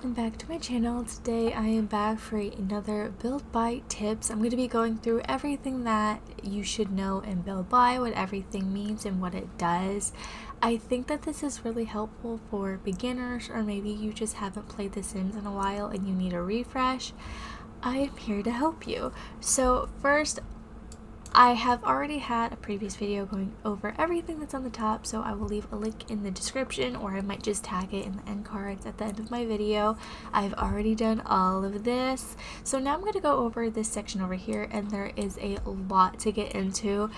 welcome back to my channel. Today I am back for another build by tips. I'm going to be going through everything that you should know in build by, what everything means and what it does. I think that this is really helpful for beginners, or maybe you just haven't played The Sims in a while and you need a refresh. I am here to help you. So first, I have already had a previous video going over everything that's on the top, so I will leave a link in the description, or I might just tag it in the end cards at the end of my video. I've already done all of this. So now I'm going to go over this section over here, and there is a lot to get into.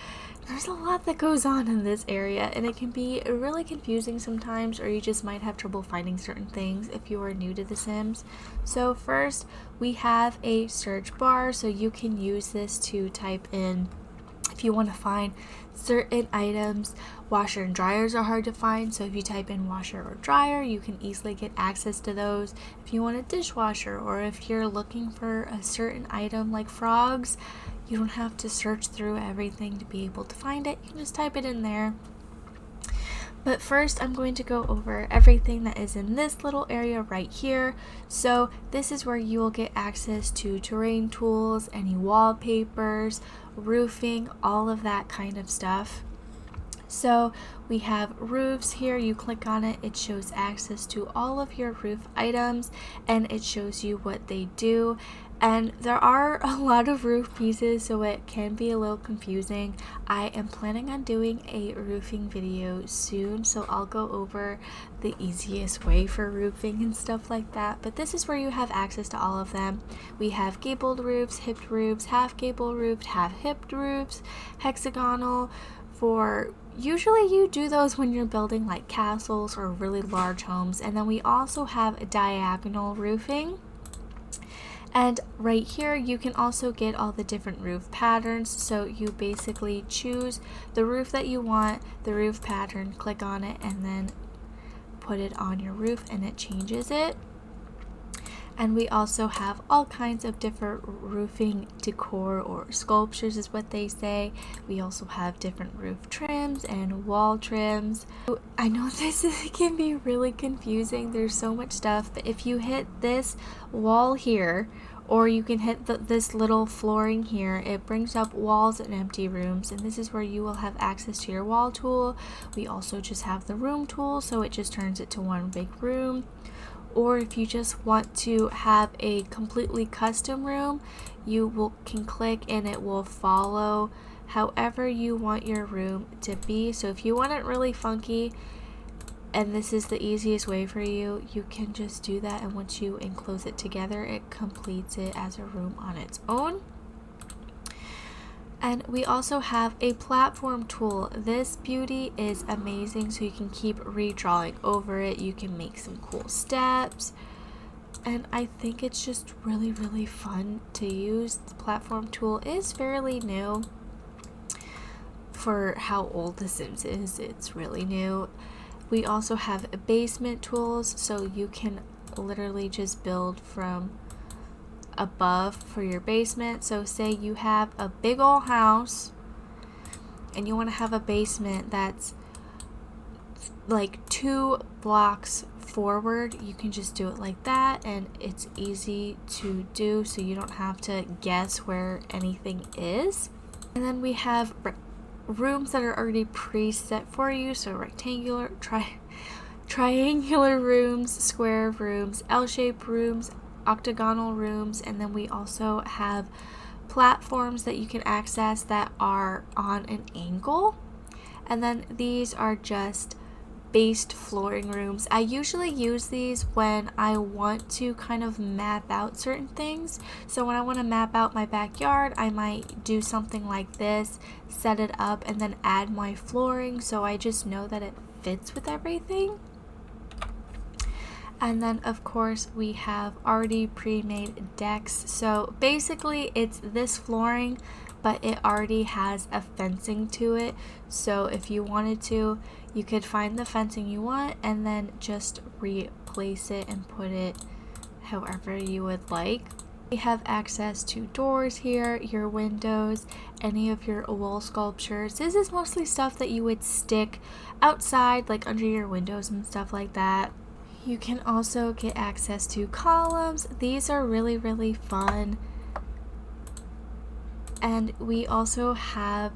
There's a lot that goes on in this area, and it can be really confusing sometimes, or you just might have trouble finding certain things if you are new to The Sims. So first, we have a search bar, so you can use this to type in if you want to find certain items. Washer and dryers are hard to find, so if you type in washer or dryer, you can easily get access to those. If you want a dishwasher, or if you're looking for a certain item like frogs, you don't have to search through everything to be able to find it. You can just type it in there. But first, I'm going to go over everything that is in this little area right here. So this is where you will get access to terrain tools, any wallpapers, roofing, all of that kind of stuff. So we have roofs here. You click on it, it shows access to all of your roof items, and it shows you what they do. And there are a lot of roof pieces, so it can be a little confusing. I am planning on doing a roofing video soon, so I'll go over the easiest way for roofing and stuff like that. But this is where you have access to all of them. We have gabled roofs, hipped roofs, half gable roofed, half hipped roofs, hexagonal. For usually you do those when you're building like castles or really large homes. And then we also have diagonal roofing. And right here you can also get all the different roof patterns. So you basically choose the roof that you want, the roof pattern, click on it, and then put it on your roof and it changes it. And we also have all kinds of different roofing decor, or sculptures is what they say. We also have different roof trims and wall trims. I know this can be really confusing. There's so much stuff, but if you hit this wall here, or you can hit this little flooring here, it brings up walls and empty rooms, and this is where you will have access to your wall tool. We also just have the room tool, so it just turns it to one big room. Or if you just want to have a completely custom room, you can click and it will follow however you want your room to be. So if you want it really funky and this is the easiest way for you, you can just do that, and once you enclose it together, it completes it as a room on its own. And we also have a platform tool. This beauty is amazing, so you can keep redrawing over it. You can make some cool steps, and I think it's just really fun to use. The platform tool is fairly new for how old The Sims is. It's really new. We also have basement tools, so you can literally just build from above for your basement. So say you have a big old house and you want to have a basement that's like 2 blocks forward, you can just do it like that, and it's easy to do, so you don't have to guess where anything is. And then we have rooms that are already preset for you, so rectangular, triangular rooms, square rooms, L-shaped rooms, octagonal rooms, and then we also have platforms that you can access that are on an angle. And then these are just based flooring rooms. I usually use these when I want to kind of map out certain things. So when I want to map out my backyard, I might do something like this, set it up, and then add my flooring, so I just know that it fits with everything. And then of course we have already pre-made decks. So basically it's this flooring, but it already has a fencing to it. So if you wanted to, you could find the fencing you want and then just replace it and put it however you would like. We have access to doors here, your windows, any of your wall sculptures. This is mostly stuff that you would stick outside, like under your windows and stuff like that. You can also get access to columns. These are really, really fun. And we also have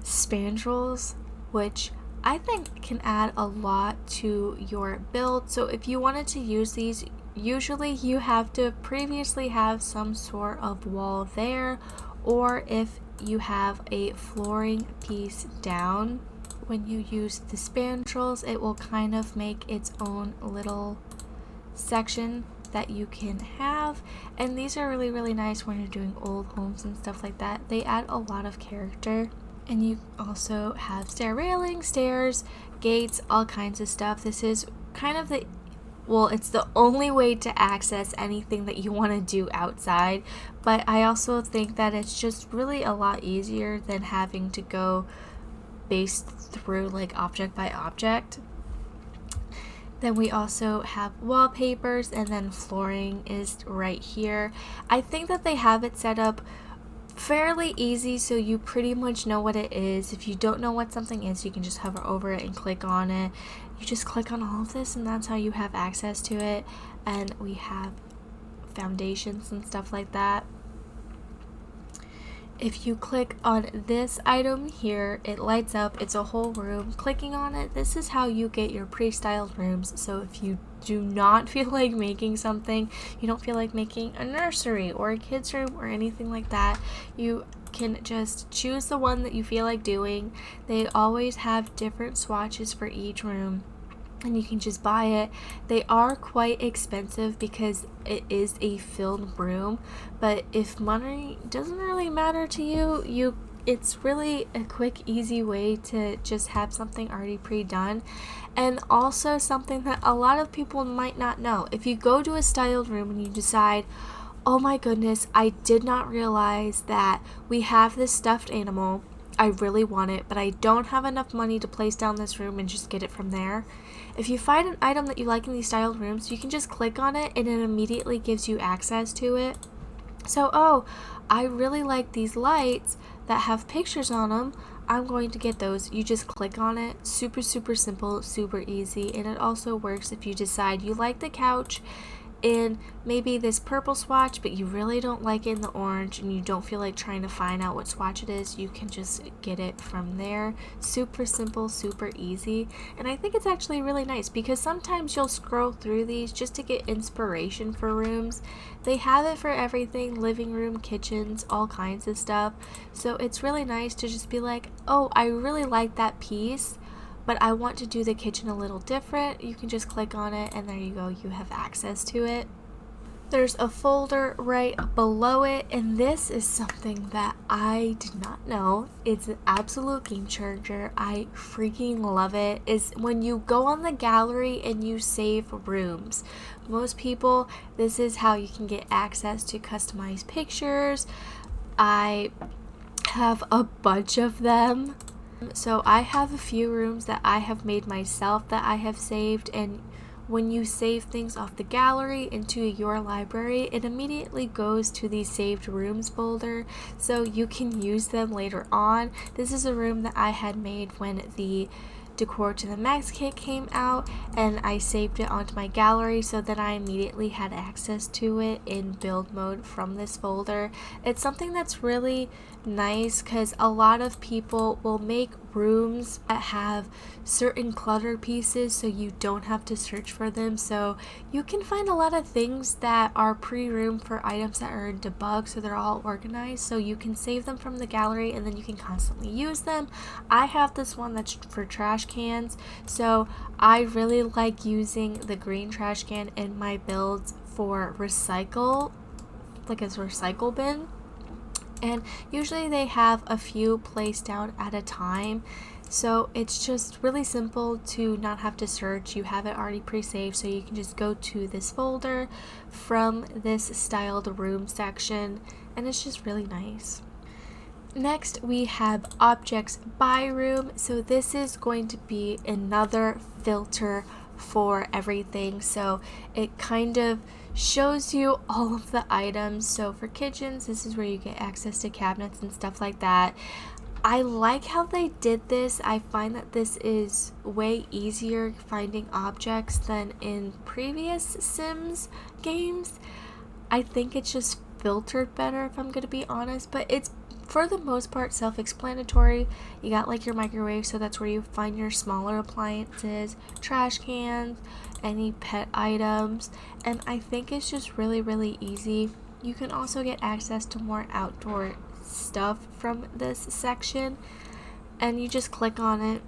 spandrels, which I think can add a lot to your build. So if you wanted to use these, usually you have to previously have some sort of wall there, or if you have a flooring piece down, when you use the spandrels, it will kind of make its own little section that you can have. And these are really, really nice when you're doing old homes and stuff like that. They add a lot of character. And you also have stair railings, stairs, gates, all kinds of stuff. This is kind of it's the only way to access anything that you want to do outside, but I also think that it's just really a lot easier than having to go based through like object by object. Then we also have wallpapers, and then flooring is right here. I think that they have it set up fairly easy, so you pretty much know what it is. If you don't know what something is, you can just hover over it and click on it. You just click on all of this, and that's how you have access to it. And we have foundations and stuff like that. If you click on this item here, it lights up. It's a whole room. Clicking on it, this is how you get your pre-styled rooms. So if you do not feel like making something, you don't feel like making a nursery or a kid's room or anything like that, you can just choose the one that you feel like doing. They always have different swatches for each room, and you can just buy it. They are quite expensive because it is a filled room, but if money doesn't really matter to you, it's really a quick, easy way to just have something already pre-done. And also something that a lot of people might not know. If you go to a styled room and you decide, oh my goodness, I did not realize that we have this stuffed animal, I really want it, but I don't have enough money to place down this room and just get it from there. If you find an item that you like in these styled rooms, you can just click on it and it immediately gives you access to it. So, oh, I really like these lights that have pictures on them. I'm going to get those. You just click on it. Super, super simple, super easy. And it also works if you decide you like the couch in maybe this purple swatch, but you really don't like it in the orange and you don't feel like trying to find out what swatch it is. You can just get it from there. Super simple, super easy. And I think it's actually really nice because sometimes you'll scroll through these just to get inspiration for rooms. They have it for everything: living room, kitchens, all kinds of stuff. So it's really nice to just be like, oh, I really like that piece, but I want to do the kitchen a little different. You can just click on it and there you go, you have access to it. There's a folder right below it, and this is something that I did not know. It's an absolute game changer. I freaking love it. Is when you go on the gallery and you save rooms. Most people, this is how you can get access to customized pictures. I have a bunch of them. So I have a few rooms that I have made myself that I have saved, and when you save things off the gallery into your library, it immediately goes to the saved rooms folder, so you can use them later on. This is a room that I had made when the Decor to the Max kit came out, and I saved it onto my gallery, so then I immediately had access to it in build mode from this folder. It's something that's really nice because a lot of people will make rooms that have certain clutter pieces so you don't have to search for them. So you can find a lot of things that are pre-room for items that are in debug, so they're all organized, so you can save them from the gallery and then you can constantly use them. I have this one that's for trash cans, so I really like using the green trash can in my builds for recycle, like as a recycle bin. And usually they have a few placed down at a time, so it's just really simple to not have to search. You have it already pre-saved, so you can just go to this folder from this styled room section, and it's just really nice. Next we have objects by room. So this is going to be another filter for everything, so it kind of shows you all of the items. So for kitchens, this is where you get access to cabinets and stuff like that. I like how they did this. I find that this is way easier finding objects than in previous Sims games. I think it's just filtered better, if I'm going to be honest, but it's for the most part self-explanatory. You got like your microwave, so that's where you find your smaller appliances, trash cans, any pet items, and I think it's just really, really easy. You can also get access to more outdoor stuff from this section, and you just click on it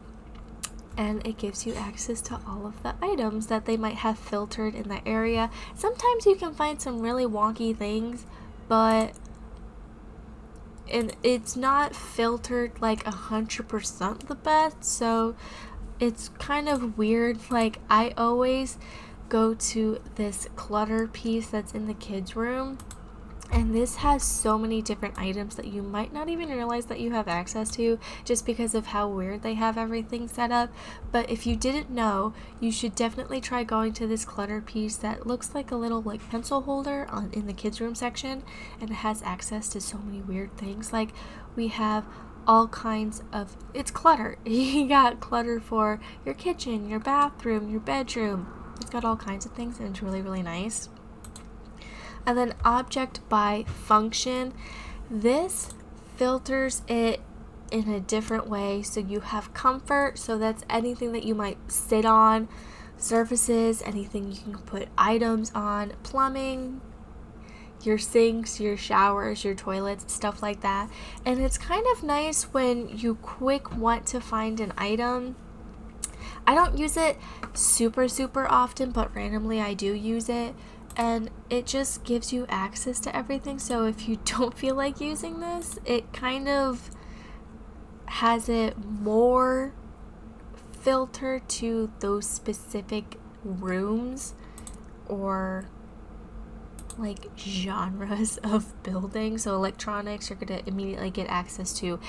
and it gives you access to all of the items that they might have filtered in that area. Sometimes you can find some really wonky things, but it's not filtered like 100% the best, so it's kind of weird. Like, I always go to this clutter piece that's in the kids' room, and this has so many different items that you might not even realize that you have access to just because of how weird they have everything set up. But if you didn't know, you should definitely try going to this clutter piece that looks like a little like pencil holder in the kids' room section, and it has access to so many weird things. Like, we have all kinds of, it's clutter. You got clutter for your kitchen, your bathroom, your bedroom. It's got all kinds of things, and it's really, really nice. And then object by function, this filters it in a different way. So you have comfort, so that's anything that you might sit on, surfaces, anything you can put items on, plumbing, your sinks, your showers, your toilets, stuff like that. And it's kind of nice when you quick want to find an item. I don't use it super often, but randomly I do use it, and it just gives you access to everything. So if you don't feel like using this, it kind of has it more filtered to those specific rooms or like genres of buildings. So electronics, you're going to immediately get access to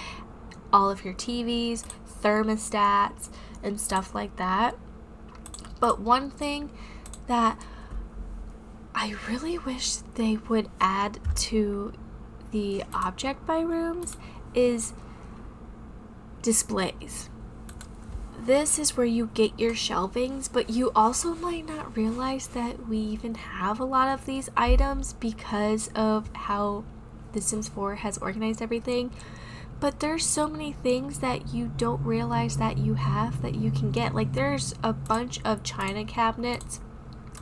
all of your TVs, thermostats, and stuff like that. But one thing that I really wish they would add to the object by rooms is displays. This is where you get your shelvings, but you also might not realize that we even have a lot of these items because of how The Sims 4 has organized everything. But there's so many things that you don't realize that you have that you can get. Like, there's a bunch of china cabinets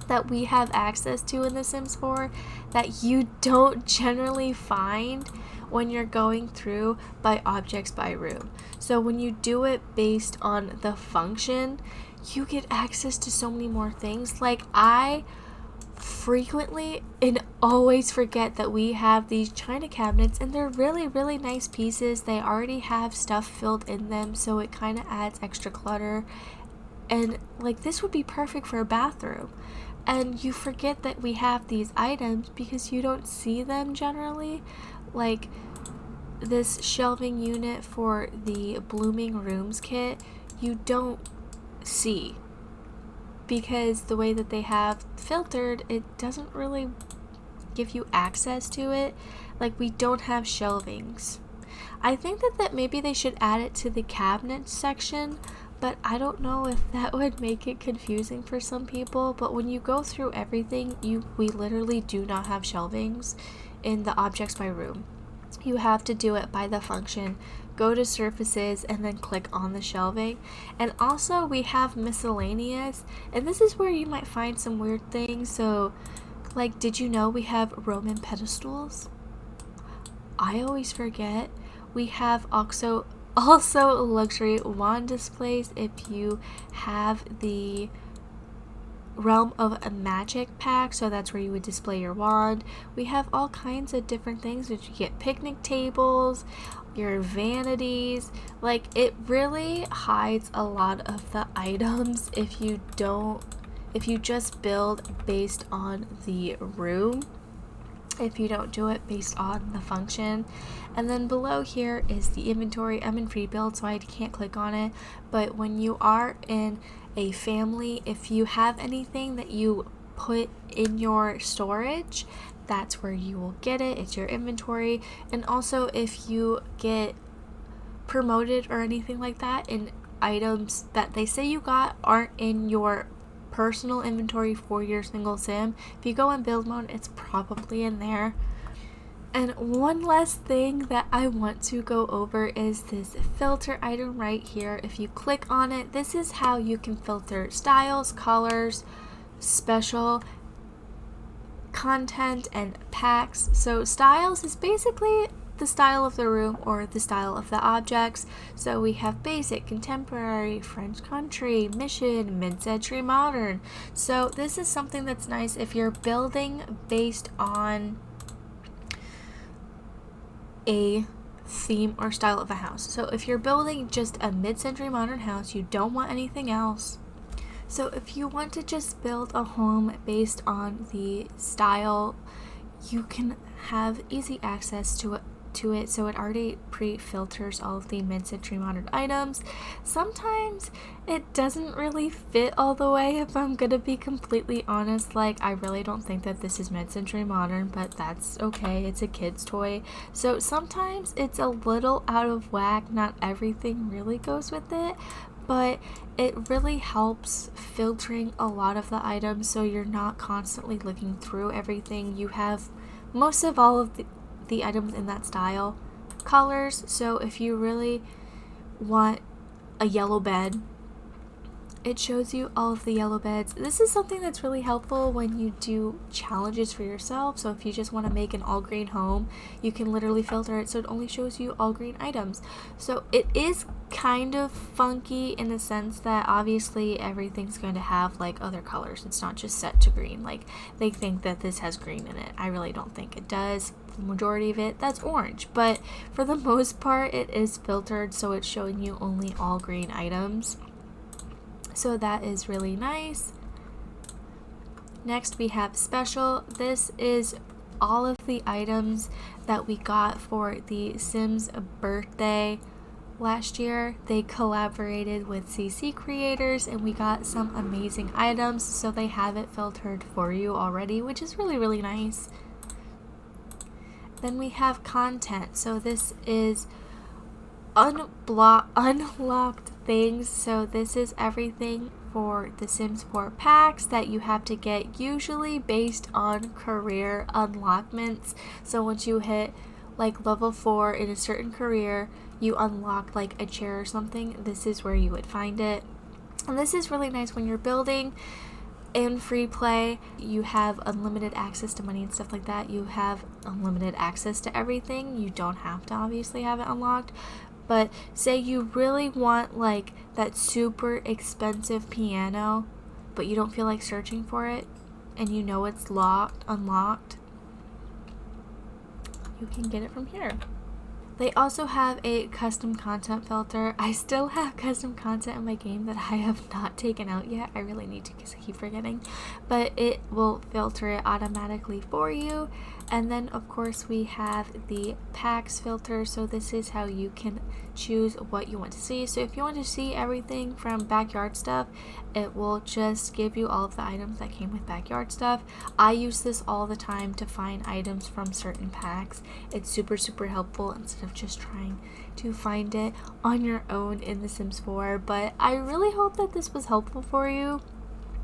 that we have access to in The Sims 4 that you don't generally find when you're going through by objects by room. So when you do it based on the function, you get access to so many more things. Like, I frequently and always forget that we have these china cabinets, and they're really, really nice pieces. They already have stuff filled in them, so it kind of adds extra clutter. And like, this would be perfect for a bathroom. And you forget that we have these items because you don't see them generally. Like, this shelving unit for the Blooming Rooms kit, you don't see because the way that they have filtered, it doesn't really give you access to it. Like, we don't have shelvings. I think that maybe they should add it to the cabinet section, but I don't know if that would make it confusing for some people. But when you go through everything, we literally do not have shelvings in the objects by room. You have to do it by the function. Go to surfaces and then click on the shelving. And also we have miscellaneous, and this is where you might find some weird things. So like, did you know we have Roman pedestals? I always forget. We have also luxury wand displays if you have the Realm of a Magic pack, so that's where you would display your wand. We have all kinds of different things that you get, picnic tables, your vanities. Like, it really hides a lot of the items if you just build based on the room, if you don't do it based on the function. And then below here is the inventory. I'm in free build, so I can't click on it, but when you are in a family, if you have anything that you put in your storage, that's where you will get it. It's your inventory. And also, if you get promoted or anything like that, and items that they say you got aren't in your personal inventory for your single sim. If you go in build mode, it's probably in there. And one last thing that I want to go over is this filter item right here. If you click on it, this is how you can filter styles, colors, special, content, and packs. So styles is basically the style of the room or the style of the objects. So we have basic, contemporary, French country, mission, mid-century modern. So this is something that's nice if you're building based on a theme or style of a house. So if you're building just a mid-century modern house, you don't want anything else. So if you want to just build a home based on the style, you can have easy access to it. So it already pre-filters all of the mid-century modern items. Sometimes it doesn't really fit all the way, if I'm gonna be completely honest. Like, I really don't think that this is mid-century modern, but that's okay, it's a kid's toy. So sometimes it's a little out of whack, not everything really goes with it, but it really helps filtering a lot of the items so you're not constantly looking through everything. You have most of all of the items in that style. Colors, so if you really want a yellow bed, it shows you all of the yellow beds. This is something that's really helpful when you do challenges for yourself. So if you just want to make an all green home, you can literally filter it so it only shows you all green items. So it is kind of funky in the sense that obviously everything's going to have like other colors. It's not just set to green. Like, they think that this has green in it. I really don't think it does. The majority of it, that's orange, but for the most part it is filtered so it's showing you only all green items. So that is really nice. Next we have special. This is all of the items that we got for the Sims birthday last year. They collaborated with CC creators and we got some amazing items, so they have it filtered for you already, which is really, really nice. Then we have content. So this is unlocked things. So this is everything for the Sims 4 packs that you have to get, usually based on career unlockments. So once you hit like level 4 in a certain career, you unlock like a chair or something. This is where you would find it. And this is really nice when you're building in free play. You have unlimited access to money and stuff like that. You have unlimited access to everything. You don't have to obviously have it unlocked, but say you really want like that super expensive piano, but you don't feel like searching for it and you know it's unlocked, you can get it from here. They also have a custom content filter. I still have custom content in my game that I have not taken out yet. I really need to because I keep forgetting. But it will filter it automatically for you. And then of course we have the packs filter. So this is how you can choose what you want to see. So if you want to see everything from backyard stuff, it will just give you all of the items that came with backyard stuff. I use this all the time to find items from certain packs. It's super, super helpful instead of just trying to find it on your own in The Sims 4. But I really hope that this was helpful for you.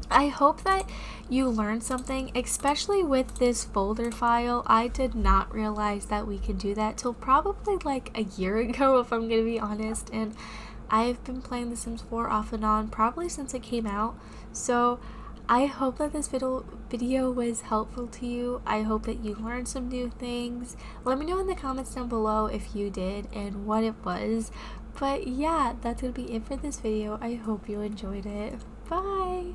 I hope that you learned something, especially with this folder file. I did not realize that we could do that till probably like a year ago, if I'm gonna be honest, and I've been playing The Sims 4 off and on probably since it came out. So I hope that this video was helpful to you. I hope that you learned some new things. Let me know in the comments down below if you did and what it was. But yeah, that's gonna be it for this video. I hope you enjoyed it. Bye!